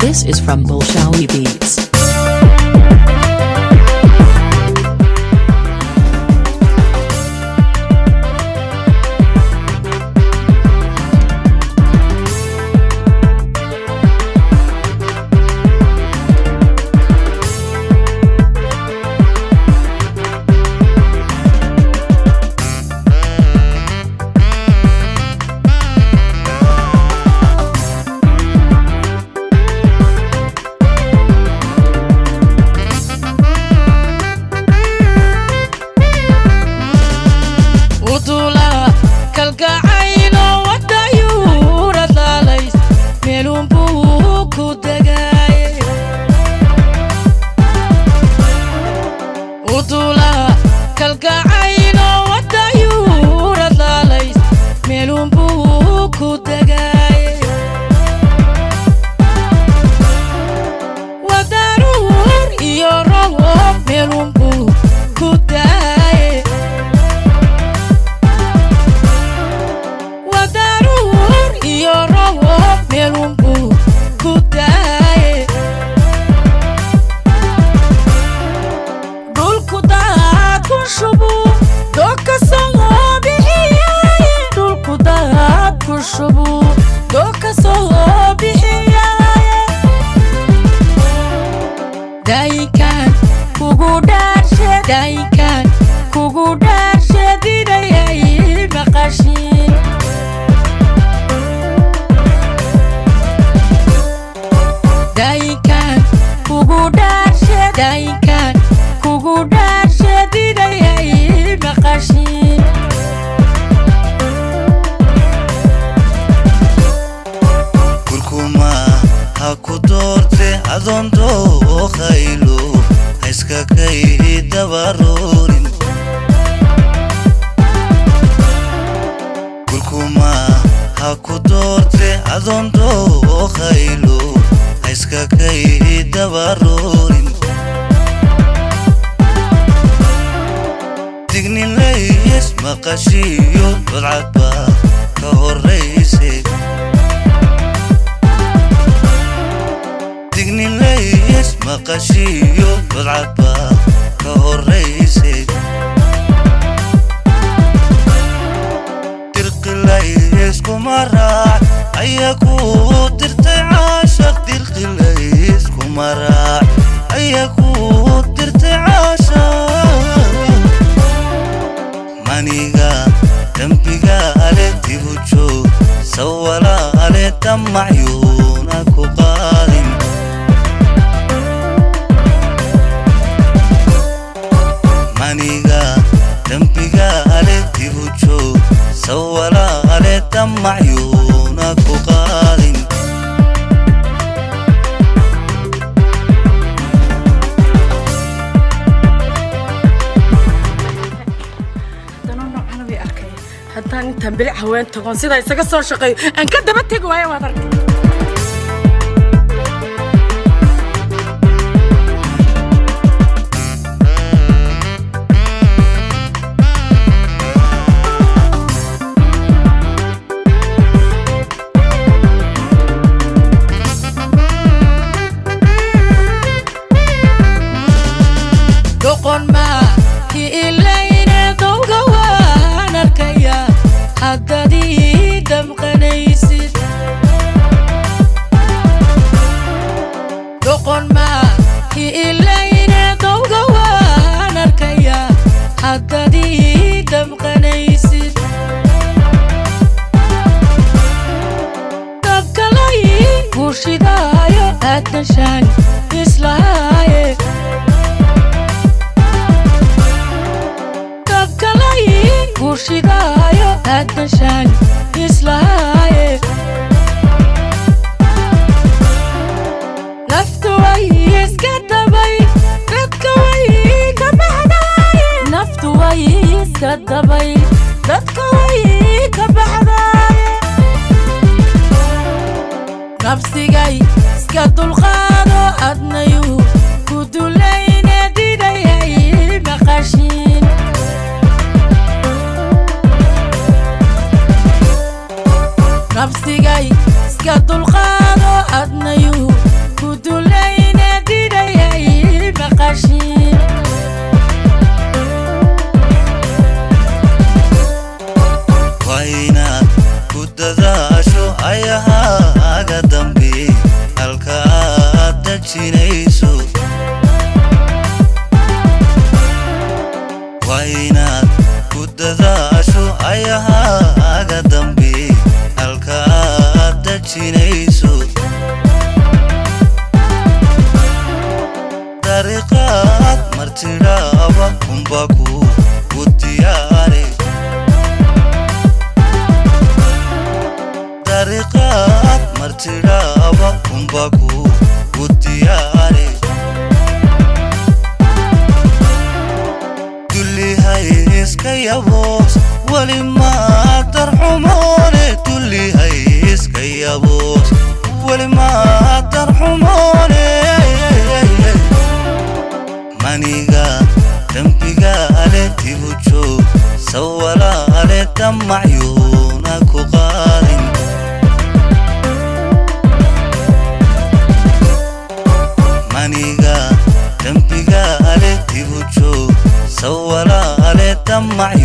This is from Bolshawi Beats. تكون سيدا يسقى صور شقي أن كدبت تقوى ما ترك دقن ما هي إلينا دوغوان الكيا حددي دم قنيسد دقن ما هي إلينا دوغوان الكيا حددي دم قنيسد دبكلاي وشدايو أدنشان إسلاي وشدايو أدنشان إسلاي نفتوي إسكتبي تتكوي كبحداي نفتوي إسكتبي تتكوي كبحداي نفسي جاي سكت الخاضو أدنيو كدولين ديداي مقاشين نفسي جاي سكت الخاضو أدنيو dulayna didayay baqashin wayna kudadaasho ayahaaga dambi halka aad dajinayso wayna kudadaasho ayahaaga dambi halka aad dajinayso dariiqaad martidhaaba unba ku diyaare dariiqaad martidhaaba unba ku diyaare dullihay iska yaboos weli ma darxumoone dullihay iska yaboos weli ma darxumoone maniga dambigaale dibu joog sawalaale damacyuuna ku qaadin maniga dambigaale dibu joog sawalaale damacyuuna